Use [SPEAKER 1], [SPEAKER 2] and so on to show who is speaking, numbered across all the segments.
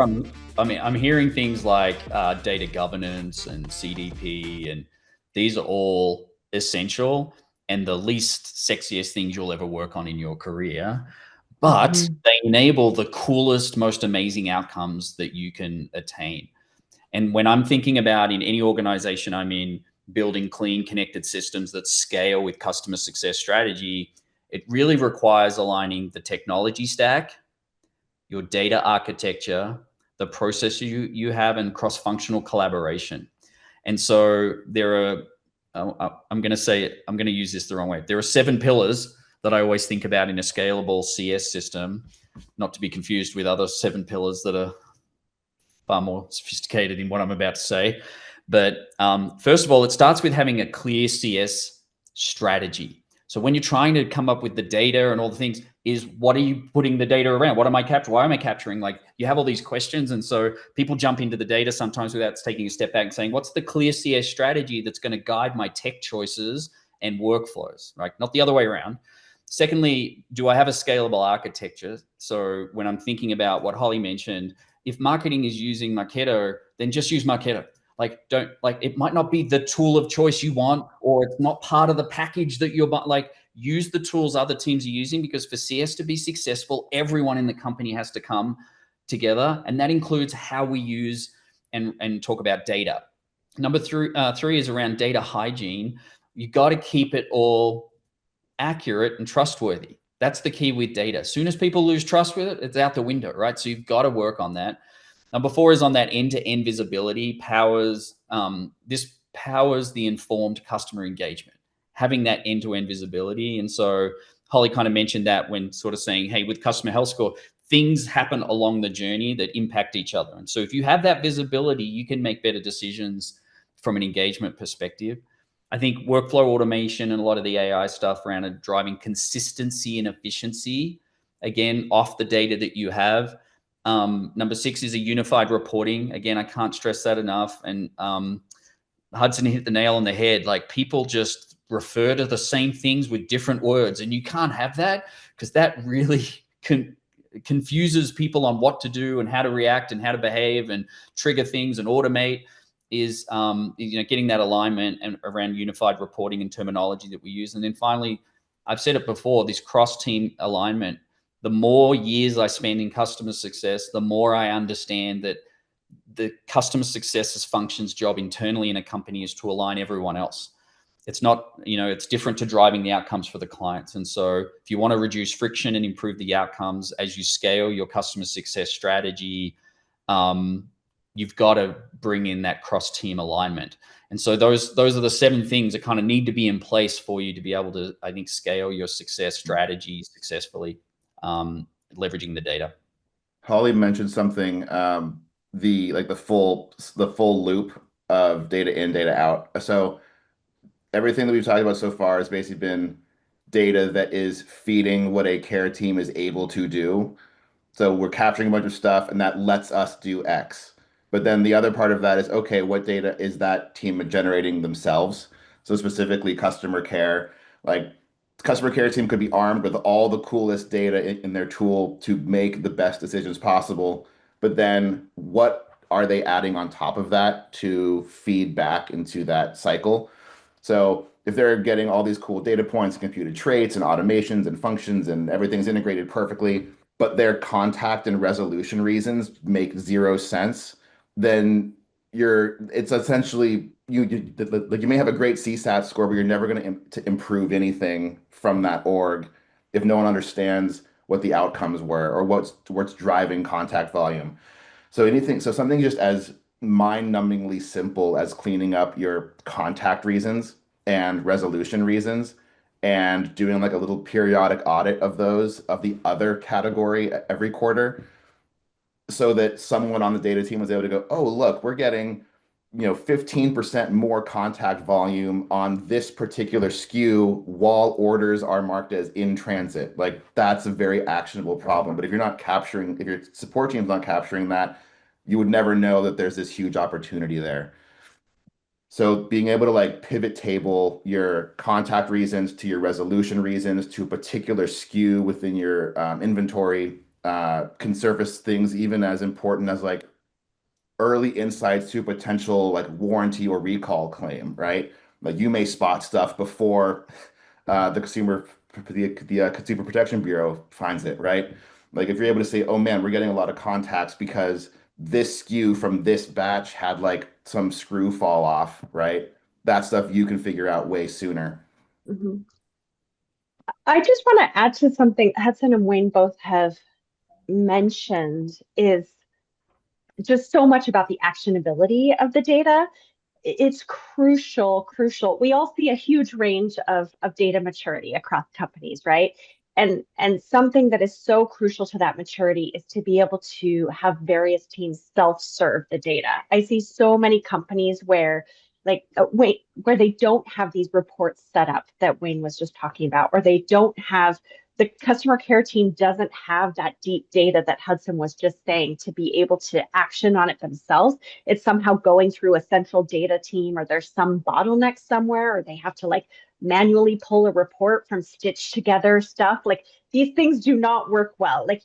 [SPEAKER 1] I'm hearing things like data governance and CDP, and these are all essential and the least sexiest things you'll ever work on in your career. But
[SPEAKER 2] Mhm.
[SPEAKER 1] they enable the coolest, most amazing outcomes that you can attain. And when I'm thinking about in any organization I'm in, building clean, connected systems that scale with customer success strategy, it really requires aligning the technology stack, your data architecture, the process you have, and cross-functional collaboration. And so there are, I'm going to say it, I'm going to use this the wrong way. There are 7 pillars that I always think about in a scalable CS system, not to be confused with other 7 pillars that are far more sophisticated in what I'm about to say. But first of all, it starts with having a clear CS strategy. So when you're trying to come up with the data and all the things, is what are you putting the data around? What am I capturing? Why am I capturing? Like, you have all these questions, and so people jump into the data sometimes without taking a step back and saying, what's the clear CS strategy that's going to guide my tech choices and workflows, right? Not the other way around. Secondly, do I have a scalable architecture? So when I'm thinking about what Holly mentioned, if marketing is using Marketo, then just use Marketo. Like, don't, like, it might not be the tool of choice you want, or it's not part of the package that you're like, use the tools other teams are using, because for CS to be successful, everyone in the company has to come together. And that includes how we use and talk about data. Number three is around data hygiene. You got to keep it all accurate and trustworthy. That's the key with data. As soon as people lose trust with it, it's out the window, right? So you've got to work on that. Number 4 is on that end-to-end visibility. This powers the informed customer engagement, having that end-to-end visibility. And so Holly kind of mentioned that when sort of saying, hey, with customer health score, things happen along the journey that impact each other. And so if you have that visibility, you can make better decisions from an engagement perspective. I think workflow automation and a lot of the AI stuff around driving consistency and efficiency, again, off the data that you have. Number 6 is a unified reporting. Again, I can't stress that enough. And Hudson hit the nail on the head. Like, people just refer to the same things with different words, and you can't have that, because that really confuses people on what to do and how to react and how to behave and trigger things and automate. Is getting that alignment and around unified reporting and terminology that we use. And then finally, I've said it before, this cross-team alignment. The more years I spend in customer success, the more I understand that the customer success functions job internally in a company is to align everyone else. It's not, it's different to driving the outcomes for the clients. And so if you want to reduce friction and improve the outcomes as you scale your customer success strategy, you've got to bring in that cross-team alignment. And so those are the 7 things that kind of need to be in place for you to be able to, I think, scale your success strategy successfully, leveraging the data.
[SPEAKER 3] Holly mentioned something, the full loop of data in, data out. So everything that we've talked about so far has basically been data that is feeding what a care team is able to do. So we're capturing a bunch of stuff and that lets us do X. But then the other part of that is, okay, what data is that team generating themselves? So specifically customer care, like customer care team could be armed with all the coolest data in their tool to make the best decisions possible. But then what are they adding on top of that to feed back into that cycle? So if they're getting all these cool data points, computed traits and automations and functions and everything's integrated perfectly, but their contact and resolution reasons make zero sense, then it's essentially you may have a great CSAT score, but you're never going to improve anything from that org if no one understands what the outcomes were or what's driving contact volume. So something just as mind-numbingly simple as cleaning up your contact reasons and resolution reasons and doing like a little periodic audit of those of the other category every quarter so that someone on the data team was able to go, oh, look, we're getting, 15% more contact volume on this particular SKU while orders are marked as in transit. Like, that's a very actionable problem. But if your support team's not capturing that, you would never know that there's this huge opportunity there. So being able to like pivot table your contact reasons to your resolution reasons to a particular SKU within your inventory can surface things even as important as like early insights to a potential like warranty or recall claim, right? Like you may spot stuff before the Consumer Protection Bureau finds it, right? Like if you're able to say, oh man, we're getting a lot of contacts because this SKU from this batch had like some screw fall off, right? That stuff you can figure out way sooner.
[SPEAKER 2] Mhm. I just want to add to something Hudson and Wayne both have mentioned is just so much about the actionability of the data. It's crucial. We all see a huge range of data maturity across companies, right? And something that is so crucial to that maturity is to be able to have various teams self-serve the data. I see so many companies where where they don't have these reports set up that Wayne was just talking about, or they don't have the customer care team doesn't have that deep data that Hudson was just saying to be able to action on it themselves. It's somehow going through a central data team, or there's some bottleneck somewhere, or they have to like manually pull a report from stitched together stuff. Like these things do not work well. Like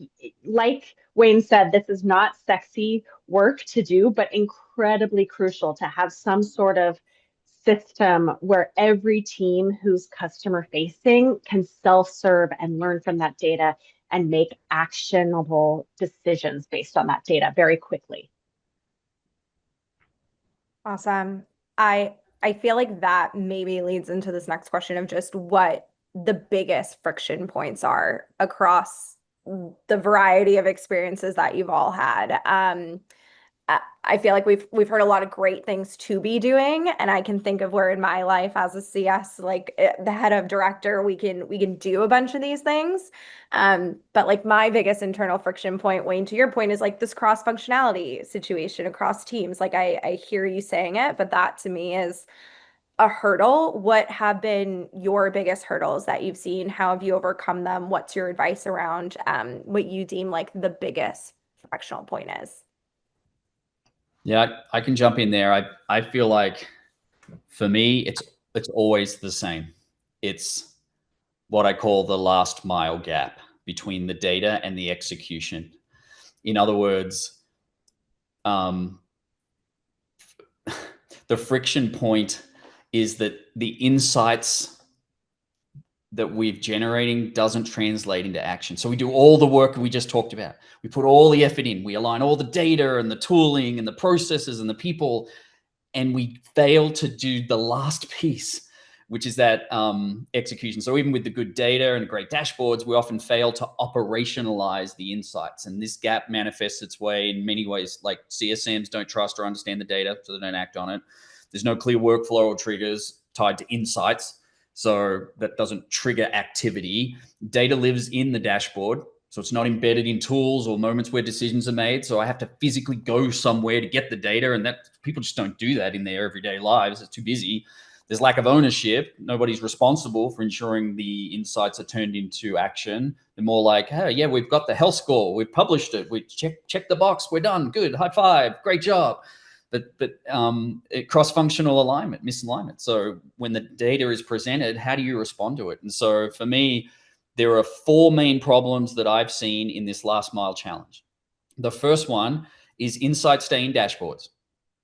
[SPEAKER 2] Wayne said, this is not sexy work to do, but incredibly crucial to have some sort of system where every team who's customer facing can self-serve and learn from that data and make actionable decisions based on that data very quickly.
[SPEAKER 4] Awesome. I feel like that maybe leads into this next question of just what the biggest friction points are across the variety of experiences that you've all had. I feel like we've heard a lot of great things to be doing, and I can think of where in my life as a CS, like the head of director, we can do a bunch of these things. But like my biggest internal friction point, Wayne, to your point, is like this cross functionality situation across teams. Like I hear you saying it, but that to me is a hurdle. What have been your biggest hurdles that you've seen? How have you overcome them? What's your advice around what you deem like the biggest frictional point is?
[SPEAKER 1] Yeah, I can jump in there. I feel like for me, it's always the same. It's what I call the last mile gap between the data and the execution. In other words, um, the friction point is that the insights that we're generating doesn't translate into action. So we do all the work we just talked about. We put all the effort in. We align all the data and the tooling and the processes and the people, and we fail to do the last piece, which is that execution. So even with the good data and great dashboards, we often fail to operationalize the insights. And this gap manifests its way in many ways, like CSMs don't trust or understand the data, so they don't act on it. There's no clear workflow or triggers tied to insights, so that doesn't trigger activity. Data lives in the dashboard, so it's not embedded in tools or moments where decisions are made. So I have to physically go somewhere to get the data, and that people just don't do that in their everyday lives. It's too busy. There's lack of ownership. Nobody's responsible for ensuring the insights are turned into action. They're more like, hey, yeah, we've got the health score. We've published it. We check the box. We're done. Good. High five. Great job. But cross-functional alignment, misalignment. So when the data is presented, how do you respond to it? And so for me, there are four main problems that I've seen in this last mile challenge. The first one is insights stay in dashboards,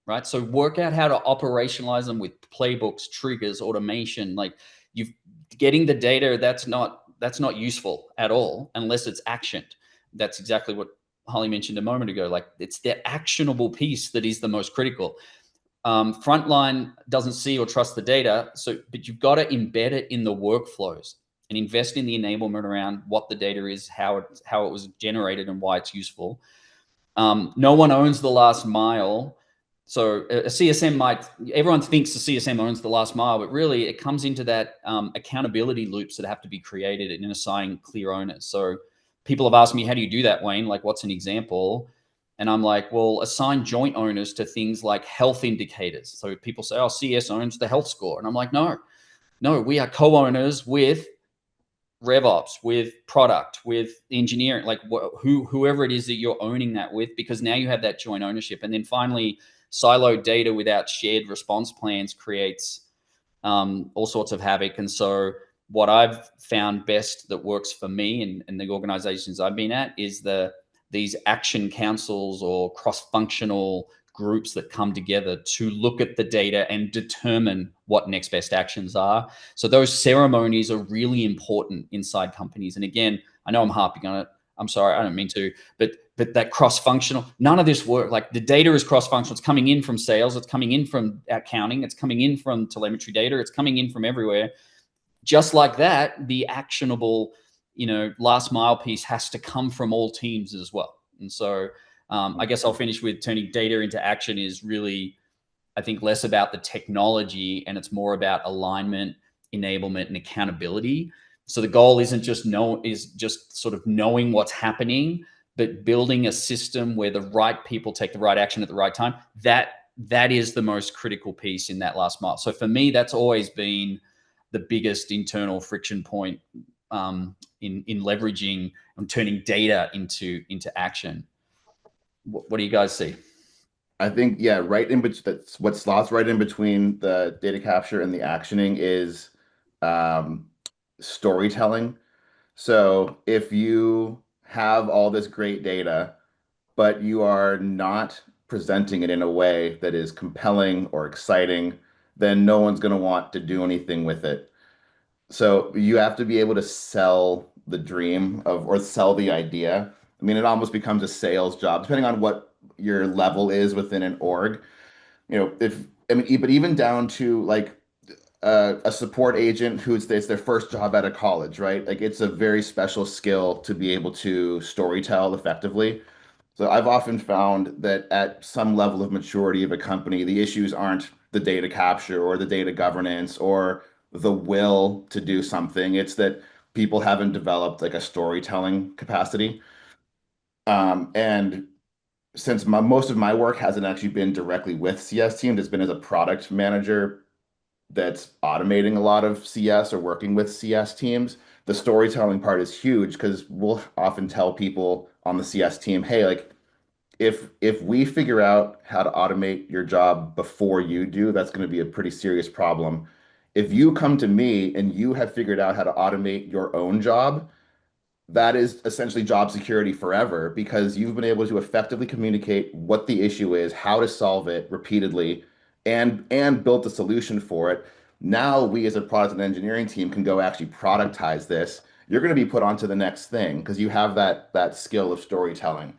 [SPEAKER 1] right? So work out how to operationalize them with playbooks, triggers, automation. Like you've getting the data, that's not useful at all unless it's actioned. That's exactly what Holly mentioned a moment ago. Like it's the actionable piece that is the most critical. Frontline doesn't see or trust the data, but you've got to embed it in the workflows and invest in the enablement around what the data is, how it was generated, and why it's useful. No one owns the last mile. So a CSM everyone thinks the CSM owns the last mile, but really it comes into that accountability loops that have to be created and assigning clear owners. So people have asked me, how do you do that, Wayne? Like, what's an example? And I'm like, well, assign joint owners to things like health indicators. So people say, oh, CS owns the health score. And I'm like, no, we are co-owners with RevOps, with product, with engineering, like whoever it is that you're owning that with, because now you have that joint ownership. And then finally, siloed data without shared response plans creates all sorts of havoc. And so what I've found best that works for me and the organizations I've been at is these action councils or cross-functional groups that come together to look at the data and determine what next best actions are. So those ceremonies are really important inside companies. And again, I know I'm harping on it. I'm sorry, I don't mean to, but that cross-functional, none of this work. Like the data is cross-functional. It's coming in from sales. It's coming in from accounting. It's coming in from telemetry data. It's coming in from everywhere. Just like that, the actionable, last mile piece has to come from all teams as well. And so I guess I'll finish with turning data into action is really, I think, less about the technology and it's more about alignment, enablement, and accountability. So the goal isn't just sort of knowing what's happening, but building a system where the right people take the right action at the right time. That is the most critical piece in that last mile. So for me, that's always been the biggest internal friction point in leveraging and turning data into action. What do you guys see?
[SPEAKER 3] I think, yeah, right in between, that's what slots right in between the data capture and the actioning is storytelling. So if you have all this great data, but you are not presenting it in a way that is compelling or exciting, then no one's going to want to do anything with it. So you have to be able to sell the dream of, or sell the idea. I mean, it almost becomes a sales job, depending on what your level is within an org. But even down to like a support agent it's their first job out of college, right? Like it's a very special skill to be able to storytell effectively. So I've often found that at some level of maturity of a company, the issues aren't the data capture or the data governance or the will to do something. It's that people haven't developed like a storytelling capacity. And since most of my work hasn't actually been directly with CS teams, it's been as a product manager that's automating a lot of CS or working with CS teams. The storytelling part is huge because we'll often tell people on the CS team, hey, like if we figure out how to automate your job before you do, that's going to be a pretty serious problem. If you come to me and you have figured out how to automate your own job, that is essentially job security forever because you've been able to effectively communicate what the issue is, how to solve it repeatedly, and built a solution for it. Now we as a product and engineering team can go actually productize this. You're going to be put onto the next thing because you have that skill of storytelling.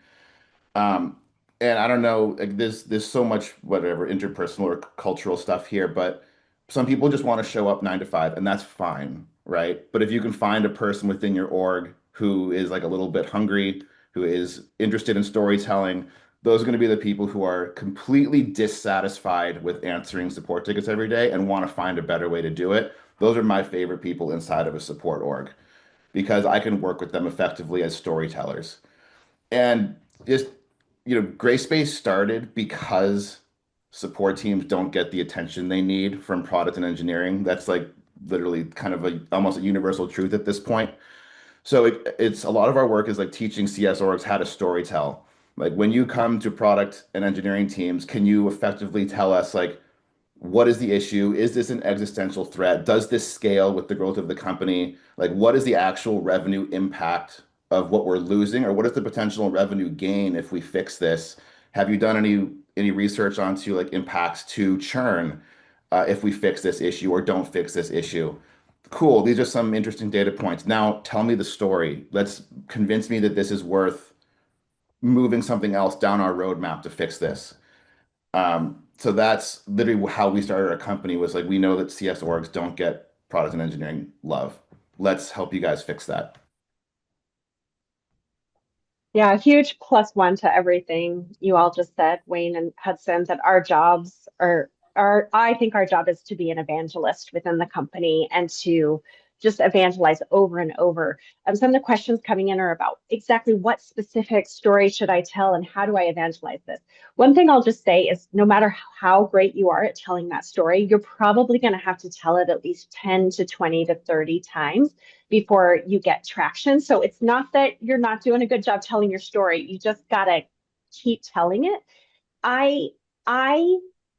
[SPEAKER 3] Um, and I don't know, like there's so much whatever interpersonal or cultural stuff here, but some people just want to show up 9 to 5, and that's fine, right? But if you can find a person within your org who is like a little bit hungry, who is interested in storytelling, those are going to be the people who are completely dissatisfied with answering support tickets every day and want to find a better way to do it. Those are my favorite people inside of a support org because I can work with them effectively as storytellers. And just, Grayspace started because support teams don't get the attention they need from product and engineering. That's like literally kind of almost a universal truth at this point. So it's a lot of our work is like teaching CS orgs how to storytell. Like when you come to product and engineering teams, can you effectively tell us like what is the issue? Is this an existential threat? Does this scale with the growth of the company? Like, what is the actual revenue impact of what we're losing, or what is the potential revenue gain if we fix this? Have you done any research onto like impacts to churn if we fix this issue or don't fix this issue? Cool. These are some interesting data points. Now tell me the story. Let's convince me that this is worth moving something else down our roadmap to fix this. So that's literally how we started our company was like, we know that CS orgs don't get product and engineering love. Let's help you guys fix that.
[SPEAKER 2] Yeah, a huge +1 to everything you all just said, Wayne and Hudson, that our jobs are I think our job is to be an evangelist within the company and to just evangelize over and over. Some of the questions coming in are about exactly what specific story should I tell and how do I evangelize this? One thing I'll just say is no matter how great you are at telling that story, you're probably going to have to tell it at least 10 to 20 to 30 times before you get traction. So it's not that you're not doing a good job telling your story. You just got to keep telling it. I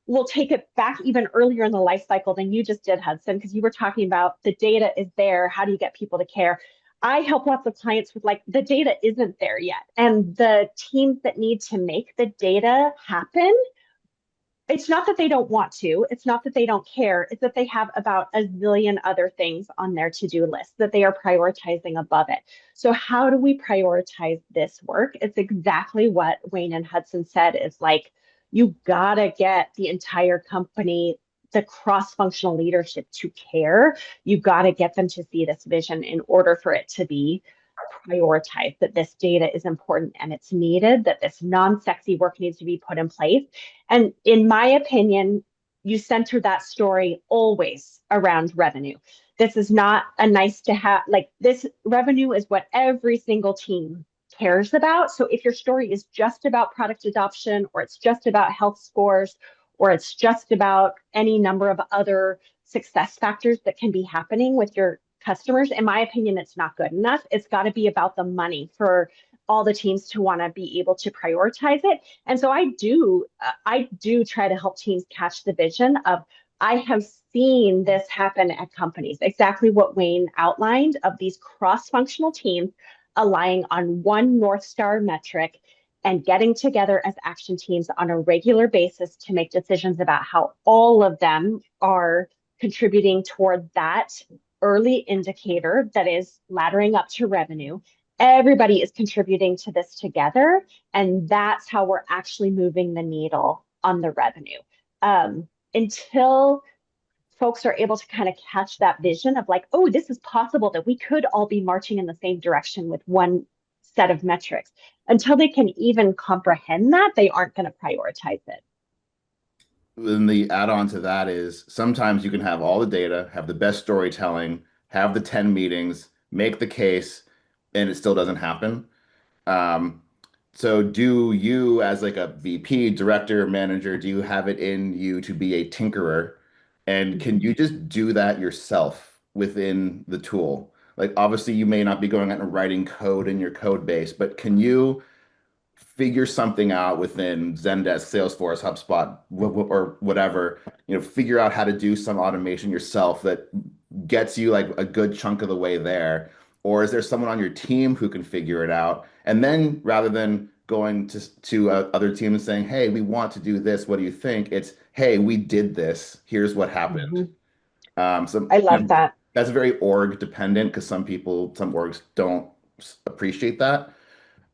[SPEAKER 2] we'll take it back even earlier in the life cycle than you just did, Hudson, because you were talking about the data is there. How do you get people to care? I help lots of clients with like the data isn't there yet. And the teams that need to make the data happen, it's not that they don't want to, it's not that they don't care, it's that they have about a zillion other things on their to-do list that they are prioritizing above it. So how do we prioritize this work? It's exactly what Wayne and Hudson said. Is like, you gotta get the entire company, the cross-functional leadership to care. You gotta get them to see this vision in order for it to be prioritized, that this data is important and it's needed, that this non-sexy work needs to be put in place. And in my opinion, you center that story always around revenue. This is not a nice to have, like, this revenue is what every single team cares about. So if your story is just about product adoption, or it's just about health scores, or it's just about any number of other success factors that can be happening with your customers, in my opinion, it's not good enough. It's got to be about the money for all the teams to want to be able to prioritize it. And so I do try to help teams catch the vision of, I have seen this happen at companies, exactly what Wayne outlined, of these cross-functional teams aligning on one North Star metric and getting together as action teams on a regular basis to make decisions about how all of them are contributing toward that early indicator that is laddering up to revenue. Everybody is contributing to this together, and that's how we're actually moving the needle on the revenue. Until folks are able to kind of catch that vision of like, oh, this is possible, that we could all be marching in the same direction with one set of metrics, until they can even comprehend that, they aren't going to prioritize it.
[SPEAKER 3] Then the add-on to that is, sometimes you can have all the data, have the best storytelling, have the 10 meetings, make the case, and it still doesn't happen. So do you, as like a VP, director, manager, do you have it in you to be a tinkerer? And can you just do that yourself within the tool? Like, obviously you may not be going out and writing code in your code base, but can you figure something out within Zendesk, Salesforce, HubSpot, or whatever, figure out how to do some automation yourself that gets you like a good chunk of the way there? Or is there someone on your team who can figure it out? And then, rather than going to other teams and saying, hey, we want to do this, what do you think? It's, hey, we did this, here's what happened. So
[SPEAKER 2] I love that.
[SPEAKER 3] that's very org dependent, because some orgs don't appreciate that.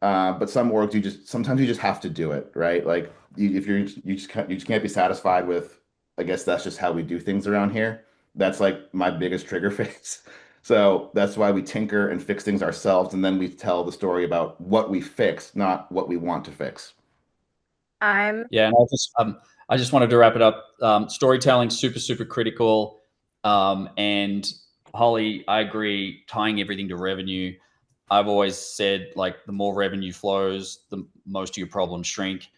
[SPEAKER 3] But some orgs, sometimes you just have to do it, right? Like, you just can't be satisfied with, I guess that's just how we do things around here. That's like my biggest trigger face. So that's why we tinker and fix things ourselves, and then we tell the story about what we fix, not what we want to fix.
[SPEAKER 4] I'm
[SPEAKER 1] Yeah, and I just wanted to wrap it up. Storytelling, super, super critical. And Holly, I agree, tying everything to revenue. I've always said, like, the more revenue flows, the most of your problems shrink.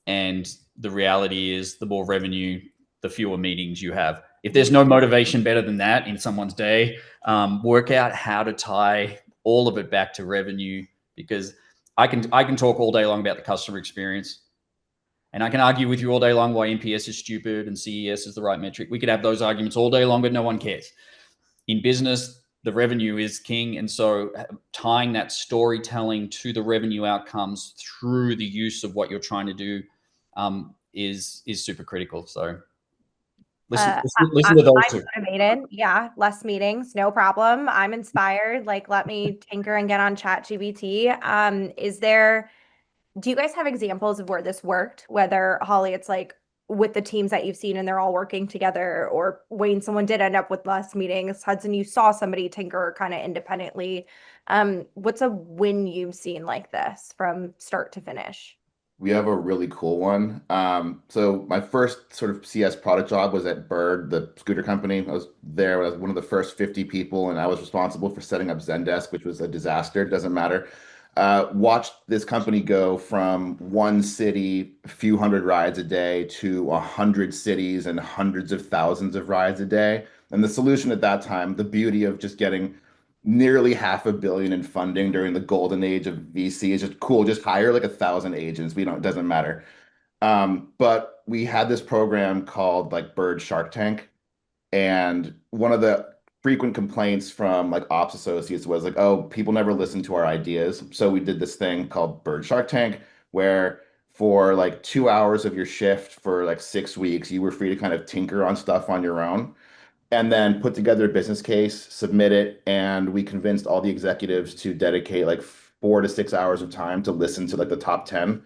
[SPEAKER 1] And the reality is, the more revenue, the fewer meetings you have. If there's no motivation better than that in someone's day, work out how to tie all of it back to revenue, because I can talk all day long about the customer experience, and I can argue with you all day long why NPS is stupid and CES is the right metric. We could have those arguments all day long, but no one cares. In business, the revenue is king. And so tying that storytelling to the revenue outcomes through the use of what you're trying to do is super critical. So listen to those
[SPEAKER 4] I'm
[SPEAKER 1] two.
[SPEAKER 4] motivated. Yeah, less meetings, no problem. I'm inspired. Like, let me tinker and get on ChatGPT. Do you guys have examples of where this worked? Whether, Holly, it's like with the teams that you've seen and they're all working together, or Wayne, someone did end up with less meetings. Hudson, you saw somebody tinker kind of independently. What's a win you've seen like this from start to finish?
[SPEAKER 3] We have a really cool one. So my first sort of CS product job was at Bird, the scooter company. I was there as one of the first 50 people, and I was responsible for setting up Zendesk, which was a disaster. Doesn't matter. Watched this company go from one city, a few hundred rides a day, to 100 cities and hundreds of thousands of rides a day. And the solution at that time, the beauty of just getting nearly $500 million in funding during the golden age of VC, is just cool. Just hire like 1,000 agents. It doesn't matter. But we had this program called like Bird Shark Tank. And one of the frequent complaints from like ops associates was like, oh, people never listen to our ideas. So we did this thing called Bird Shark Tank, where for like 2 hours of your shift for like 6 weeks, you were free to kind of tinker on stuff on your own and then put together a business case, submit it, and we convinced all the executives to dedicate like 4 to 6 hours of time to listen to like the top 10.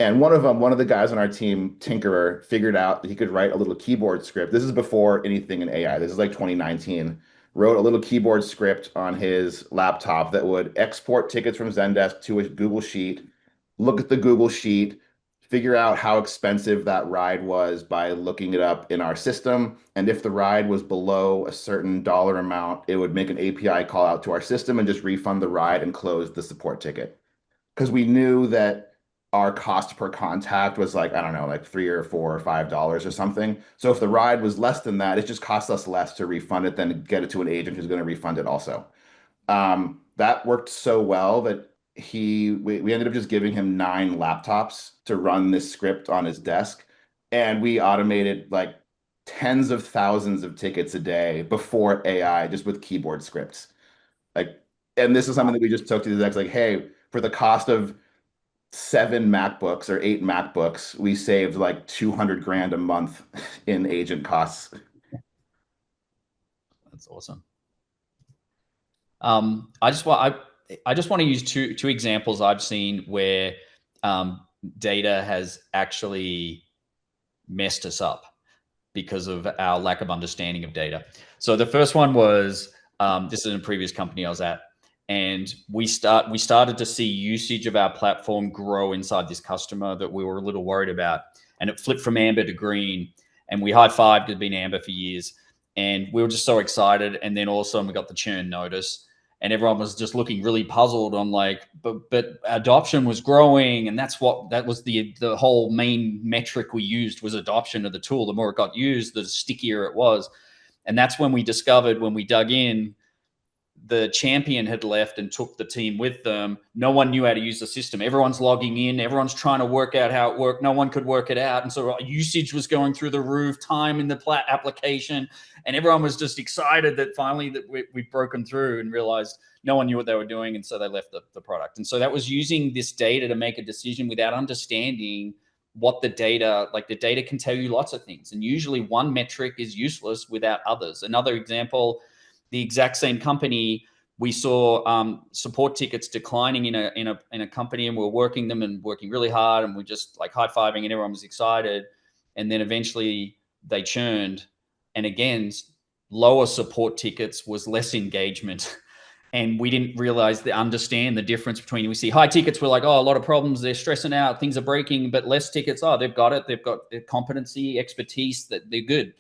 [SPEAKER 3] And one of the guys on our team, Tinkerer, figured out that he could write a little keyboard script. This is before anything in AI. This is like 2019. Wrote a little keyboard script on his laptop that would export tickets from Zendesk to a Google Sheet, look at the Google Sheet, figure out how expensive that ride was by looking it up in our system. And if the ride was below a certain dollar amount, it would make an API call out to our system and just refund the ride and close the support ticket. Because we knew that our cost per contact was like, I don't know, like $3 or $4 or $5 or something. So if the ride was less than that, it just cost us less to refund it than get it to an agent who's going to refund it also. That worked so well that we ended up just giving him 9 laptops to run this script on his desk. And we automated like tens of thousands of tickets a day before AI, just with keyboard scripts. Like, and this is something that we just took to the exec, like, hey, for the cost of 7 MacBooks or 8 MacBooks, we saved like 200 grand a month in agent costs.
[SPEAKER 1] That's awesome. I just want to use two examples I've seen where data has actually messed us up because of our lack of understanding of data. So the first one was this is in a previous company I was at, and we started to see usage of our platform grow inside this customer that we were a little worried about, and it flipped from amber to green, and we high-fived. It had been amber for years, and we were just so excited. And then all of a sudden we got the churn notice, and everyone was just looking really puzzled on like, but adoption was growing, and that was the whole main metric we used was adoption of the tool. The more it got used, the stickier it was. And that's when we discovered, when we dug in, the champion had left and took the team with them. No one knew how to use the system. Everyone's logging in. Everyone's trying to work out how it worked. No one could work it out. And so usage was going through the roof, time in the application. And everyone was just excited that finally that we've broken through and realized no one knew what they were doing. And so they left the product. And so that was using this data to make a decision without understanding what the data can tell you lots of things. And usually one metric is useless without others. Another example, the exact same company, we saw support tickets declining in a company, and we were working them and working really hard, and we're just like high-fiving, and everyone was excited. And then eventually they churned, and again, lower support tickets was less engagement. And we didn't understand the difference between, we see high tickets, we're like, oh, a lot of problems, they're stressing out, things are breaking, but less tickets, oh, they've got it, they've got the competency, expertise, that they're good.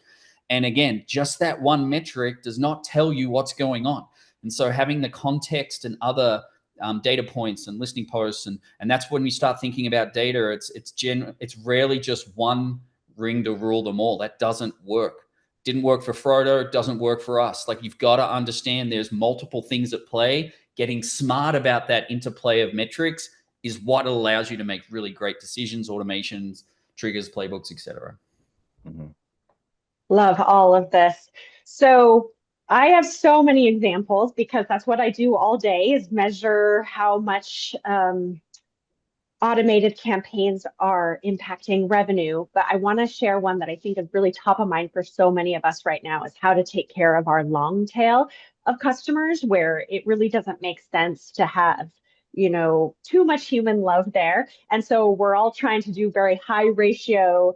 [SPEAKER 1] And again, just that one metric does not tell you what's going on. And so having the context and other data points and listening posts, and that's when we start thinking about data. It's rarely just one ring to rule them all. That doesn't work. Didn't work for Frodo, doesn't work for us. Like, you've got to understand there's multiple things at play. Getting smart about that interplay of metrics is what allows you to make really great decisions, automations, triggers, playbooks, etc.
[SPEAKER 3] Mm-hmm.
[SPEAKER 2] Love all of this. So I have so many examples because that's what I do all day, is measure how much automated campaigns are impacting revenue. But I want to share one that I think is really top of mind for so many of us right now, is how to take care of our long tail of customers, where it really doesn't make sense to have too much human love there. And so we're all trying to do very high ratio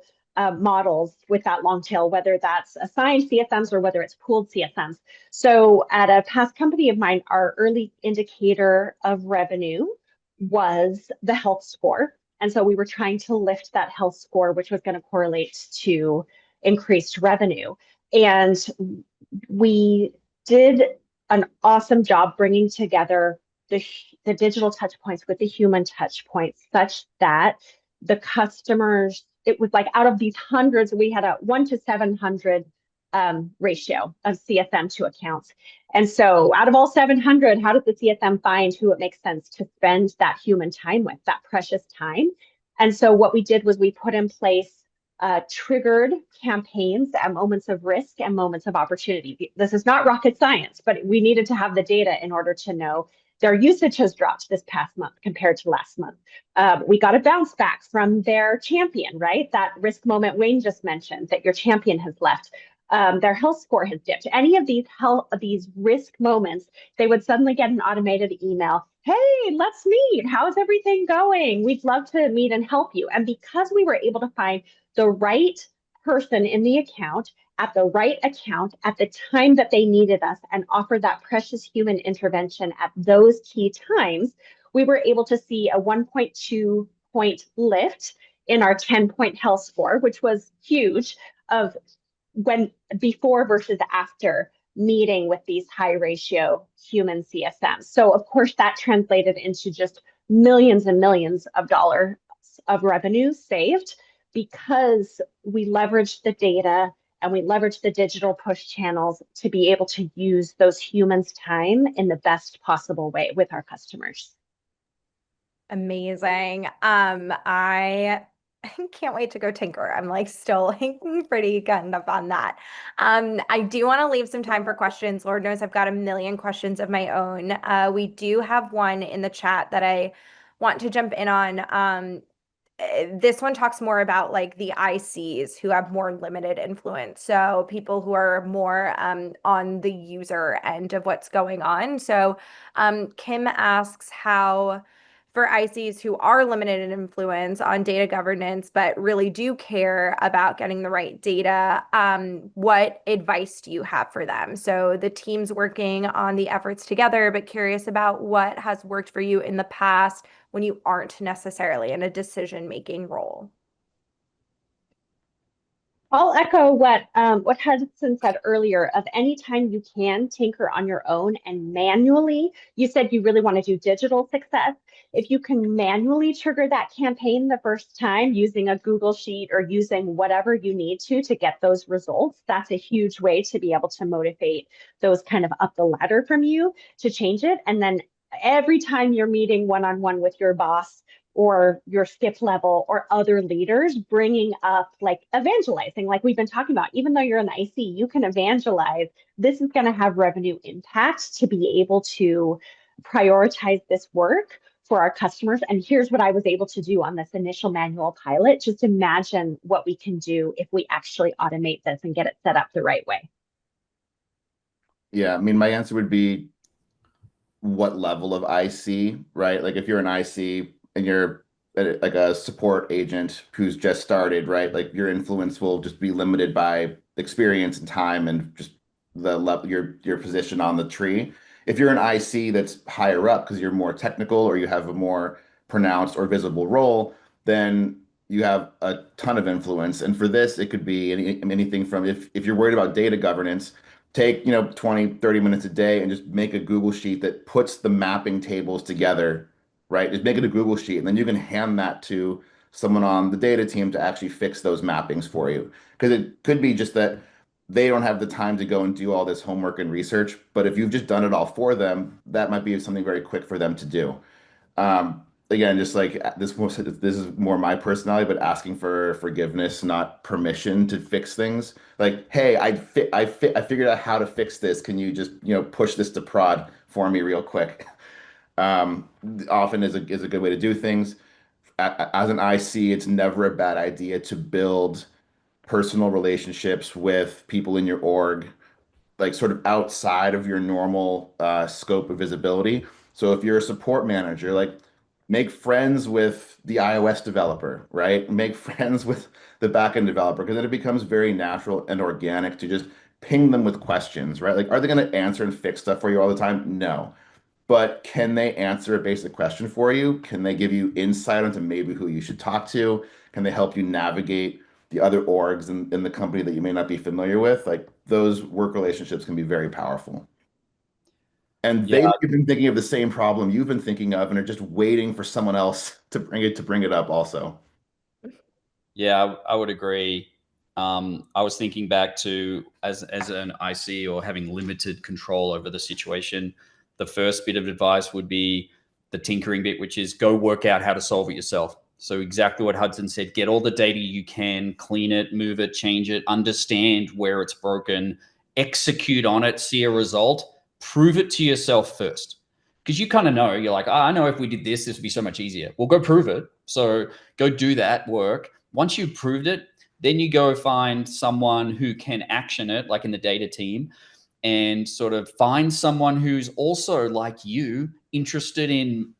[SPEAKER 2] models with that long tail, whether that's assigned CSMs or whether it's pooled CSMs. So at a past company of mine, our early indicator of revenue was the health score. And so we were trying to lift that health score, which was going to correlate to increased revenue. And we did an awesome job bringing together the digital touch points with the human touch points, such that the customers, it was like out of these hundreds, we had a 1 to 700 ratio of CSM to accounts. And so out of all 700, how does the CSM find who it makes sense to spend that human time with, that precious time? And so what we did was we put in place triggered campaigns at moments of risk and moments of opportunity. This is not rocket science, but we needed to have the data in order to know their usage has dropped this past month compared to last month. We got a bounce back from their champion, right? That risk moment Wayne just mentioned, that your champion has left. Their health score has dipped. Any of these risk moments, they would suddenly get an automated email. Hey, let's meet. How's everything going? We'd love to meet and help you. And because we were able to find the right person in the account at the right account at the time that they needed us and offer that precious human intervention at those key times, we were able to see a 1.2 point lift in our 10-point health score, which was huge, of when before versus after meeting with these high ratio human CSMs. So of course that translated into just millions and millions of dollars of revenue saved, because we leveraged the data and we leveraged the digital push channels to be able to use those humans' time in the best possible way with our customers.
[SPEAKER 4] Amazing. I can't wait to go tinker. I'm like still like pretty gunned up on that. I do want to leave some time for questions. Lord knows I've got a million questions of my own. We do have one in the chat that I want to jump in on. This one talks more about like the ICs who have more limited influence. So people who are more on the user end of what's going on. So Kim asks how for ICs who are limited in influence on data governance, but really do care about getting the right data, what advice do you have for them? So the team's working on the efforts together, but curious about what has worked for you in the past when you aren't necessarily in a decision-making role.
[SPEAKER 2] I'll echo what Hudson said earlier. Of any time you can tinker on your own and manually, you said you really want to do digital success. If you can manually trigger that campaign the first time using a Google Sheet or using whatever you need to get those results, that's a huge way to be able to motivate those kind of up the ladder from you to change it. And then every time you're meeting one-on-one with your boss or your skip level or other leaders, bringing up like evangelizing, like we've been talking about. Even though you're in the IC, you can evangelize. This is going to have revenue impact to be able to prioritize this work for our customers. And here's what I was able to do on this initial manual pilot. Just imagine what we can do if we actually automate this and get it set up the right way.
[SPEAKER 3] Yeah, I mean, my answer would be what level of IC, right? Like if you're an IC and you're like a support agent who's just started, right? Like your influence will just be limited by experience and time and just the level your position on the tree. If you're an IC that's higher up because you're more technical or you have a more pronounced or visible role, then you have a ton of influence. And for this, it could be anything from if you're worried about data governance, take 20 30 minutes a day and just make a Google sheet that puts the mapping tables together, right? Just make it a Google sheet, and then you can hand that to someone on the data team to actually fix those mappings for you, because it could be just that they don't have the time to go and do all this homework and research, but if you've just done it all for them, that might be something very quick for them to do. Again, just like this is more my personality, but asking for forgiveness, not permission to fix things. Like, hey, I figured out how to fix this. Can you just, push this to prod for me real quick? Often is a good way to do things. As an IC, it's never a bad idea to build personal relationships with people in your org, like sort of outside of your normal scope of visibility. So if you're a support manager, like make friends with the iOS developer, right? Make friends with the backend developer, because then it becomes very natural and organic to just ping them with questions, right? Like, are they going to answer and fix stuff for you all the time? No. But can they answer a basic question for you? Can they give you insight into maybe who you should talk to? Can they help you navigate the other orgs in the company that you may not be familiar with? Like those work relationships can be very powerful. And
[SPEAKER 1] Yeah,
[SPEAKER 3] they might have been thinking of the same problem you've been thinking of and are just waiting for someone else to bring it up also.
[SPEAKER 1] yeah, I would agree. I was thinking back to as an IC or having limited control over the situation, the first bit of advice would be the tinkering bit, which is go work out how to solve it yourself. So exactly what Hudson said, get all the data you can, clean it, move it, change it, understand where it's broken, execute on it, see a result, prove it to yourself first. Because you kind of know, you're like, I know if we did this, this would be so much easier. Well, go prove it. So go do that work. Once you've proved it, then you go find someone who can action it, like in the data team, and sort of find someone who's also like you, interested in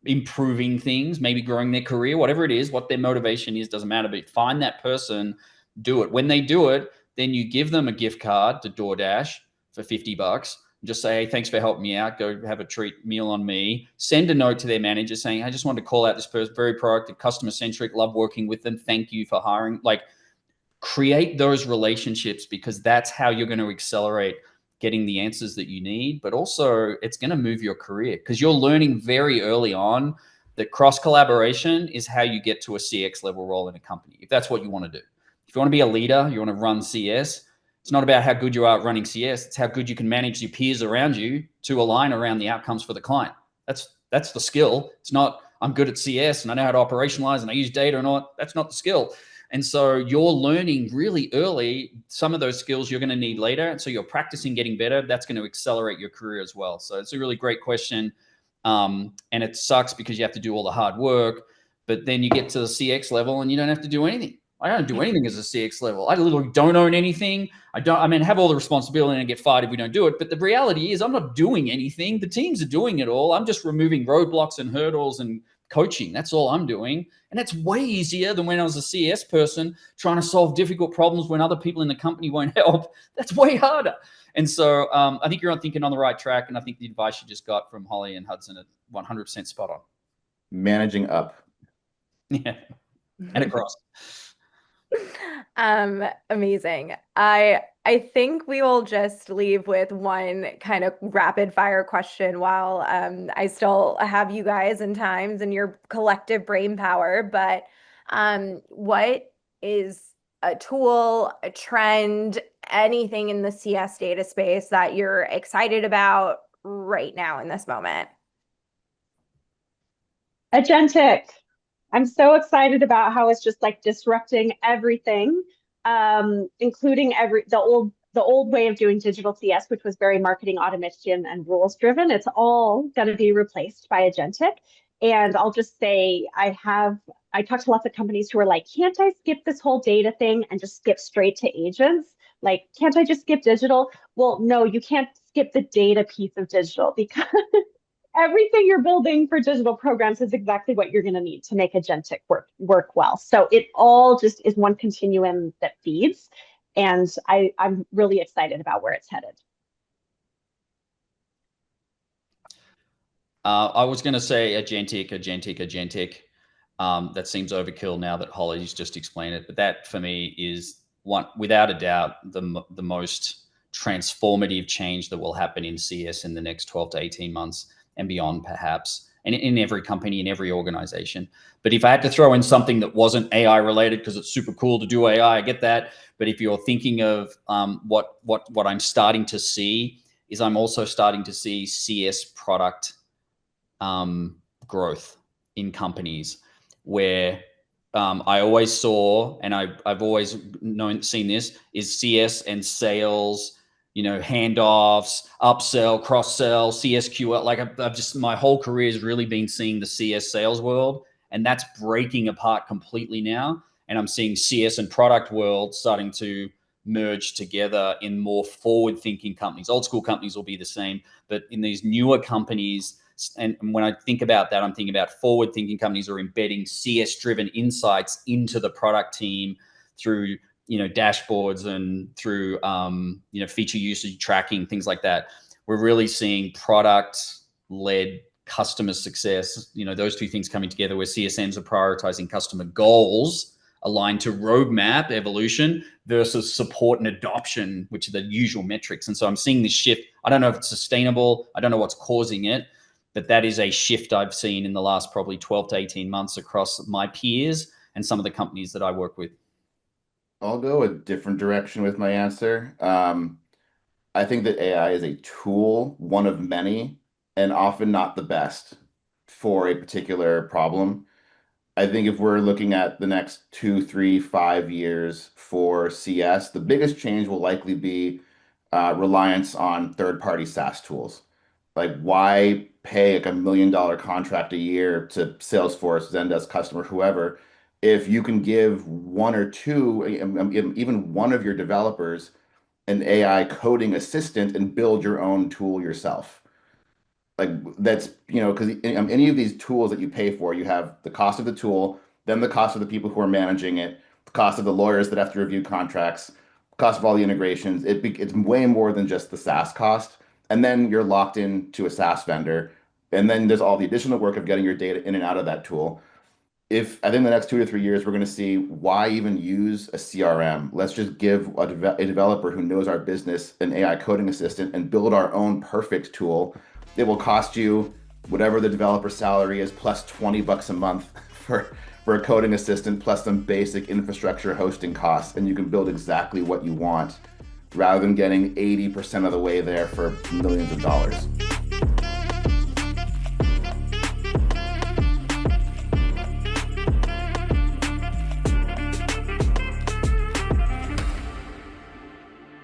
[SPEAKER 1] improving things, maybe growing their career, whatever it is, what their motivation is, doesn't matter, but find that person, do it. When they do it, then you give them a gift card to DoorDash for $50. Just say, hey, thanks for helping me out. Go have a treat meal on me. Send a note to their manager saying, I just wanted to call out this person, very proactive, customer centric, love working with them. Thank you for hiring. Like, create those relationships, because that's how you're going to accelerate getting the answers that you need, but also it's going to move your career, because you're learning very early on that cross collaboration is how you get to a CX level role in a company. If that's what you want to do, if you want to be a leader, you want to run CS, it's not about how good you are at running CS. It's how good you can manage your peers around you to align around the outcomes for the client. That's the skill. It's not, I'm good at CS and I know how to operationalize and I use data and all. That's not the skill. And so you're learning really early some of those skills you're going to need later. And so you're practicing getting better. That's going to accelerate your career as well. So it's a really great question. And it sucks because you have to do all the hard work, but then you get to the CX level and you don't have to do anything. I don't do anything as a CX level. I literally don't own anything. Have all the responsibility and get fired if we don't do it. But the reality is I'm not doing anything. The teams are doing it all. I'm just removing roadblocks and hurdles and coaching. That's all I'm doing. And that's way easier than when I was a CS person trying to solve difficult problems when other people in the company won't help. That's way harder. And so I think you're thinking on the right track. And I think the advice you just got from Holly and Hudson are 100% spot on.
[SPEAKER 3] Managing up.
[SPEAKER 1] Yeah. And across.
[SPEAKER 4] Amazing. I think we will just leave with one kind of rapid fire question while I still have you guys and times and your collective brain power. But what is a tool, a trend, anything in the CS data space that you're excited about right now in this moment?
[SPEAKER 2] Agentic. I'm so excited about how it's just like disrupting everything, including the old way of doing digital CS, which was very marketing automation and rules driven. It's all going to be replaced by agentic. And I'll just say I talked to lots of companies who are like, can't I skip this whole data thing and just skip straight to agents? Like, can't I just skip digital? Well, no, you can't skip the data piece of digital, because everything you're building for digital programs is exactly what you're going to need to make agentic work well. So it all just is one continuum that feeds. And I'm really excited about where it's headed.
[SPEAKER 1] I was going to say agentic. That seems overkill now that Holly's just explained it. But that for me is one, without a doubt, the most transformative change that will happen in CS in the next 12 to 18 months and beyond, perhaps, and in every company, in every organization. But if I had to throw in something that wasn't AI related, because it's super cool to do AI, I get that. But if you're thinking of what I'm starting to see is I'm also starting to see CS product growth in companies where I always saw, and I've always seen this, is CS and sales, handoffs, upsell, cross sell, CSQL. Like I've just, my whole career has really been seeing the CS sales world, and that's breaking apart completely now. And I'm seeing CS and product world starting to merge together in more forward thinking companies. Old school companies will be the same, but in these newer companies, and when I think about that, I'm thinking about forward thinking companies are embedding CS driven insights into the product team through dashboards and through feature usage tracking, things like that. We're really seeing product led customer success, those two things coming together, where CSMs are prioritizing customer goals aligned to roadmap evolution versus support and adoption, which are the usual metrics. And so I'm seeing this shift. I don't know if it's sustainable. I don't know what's causing it, but that is a shift I've seen in the last probably 12 to 18 months across my peers and some of the companies that I work with.
[SPEAKER 3] I'll go a different direction with my answer. I think that AI is a tool, one of many, and often not the best for a particular problem. I think if we're looking at the next 2, 3, 5 years for CS, the biggest change will likely be reliance on third-party SaaS tools. Like, why pay like $1 million contract a year to Salesforce, Zendesk, customer, whoever, if you can give one or two, even one of your developers, an AI coding assistant and build your own tool yourself? Like, that's, because any of these tools that you pay for, you have the cost of the tool, then the cost of the people who are managing it, the cost of the lawyers that have to review contracts, cost of all the integrations. It's way more than just the SaaS cost. And then you're locked into a SaaS vendor. And then there's all the additional work of getting your data in and out of that tool. If I think the next 2 to 3 years, we're going to see, why even use a CRM? Let's just give a developer who knows our business an AI coding assistant and build our own perfect tool. It will cost you whatever the developer salary is, plus $20 a month for a coding assistant, plus some basic infrastructure hosting costs, and you can build exactly what you want rather than getting 80% of the way there for millions of dollars.